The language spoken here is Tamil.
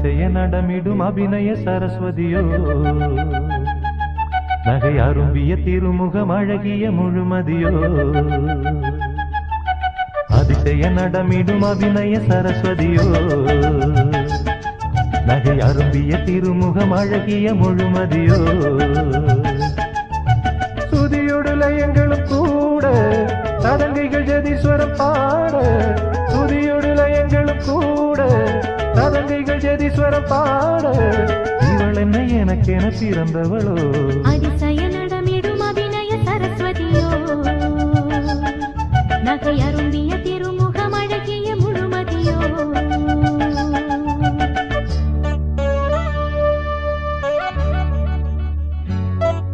அதிசய நடமிடும் அபிநய சரஸ்வதியோ நகை அரும்பிய திருமுகம் அழகிய முழுமதியோ அதிசய நடமிடும் அபிநய சரஸ்வதியோ நகை அரும்பிய திருமுகம் அழகிய முழுமதியோ சுதியோடு லயங்களும் கூட சதங்கைகள் ஜதீஸ்வரம் பாட சுதியோடு லயங்களும் கூட சதங்கைகள் ஜதீஸ்வரம் பாட இவள் என்ன எனக்கென பிறந்தவளோ